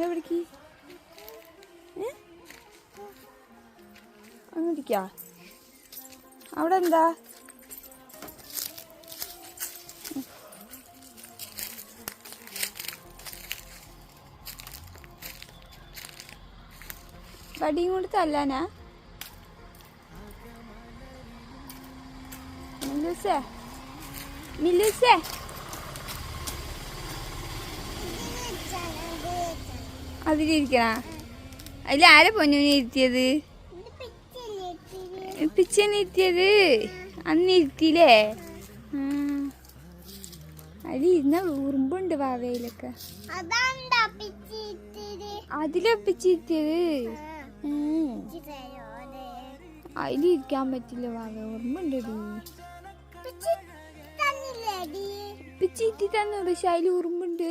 നേരെ പിടിക്ക്. അങ്ങോട്ടിക്കാ. അവിടെ എന്താ? കടിയും കൊണ്ട് തല്ലാനാ? മില്ലൂസേ, മില്ലൂസേ, അതിലിരിക്കണ? അതിൽ ആരെ പൊന്നൂനെ ഇരുത്തിയത്? പിച്ചനെ ഇരുത്തിയത്? അന്ന് ഇരുത്തിയില്ലേ? അതിൽ ഇരുന്ന ഉറുമ്പുണ്ട് വാവയിലൊക്കെ. അതിലൊപ്പിച്ചിരുത്തിയത്? അതിലിരിക്കാൻ പറ്റില്ല വാവ, ഉറുമ്പുണ്ട്. പിച്ചിരുത്തി തന്നു, പക്ഷെ അതിൽ ഉറുമ്പുണ്ട്.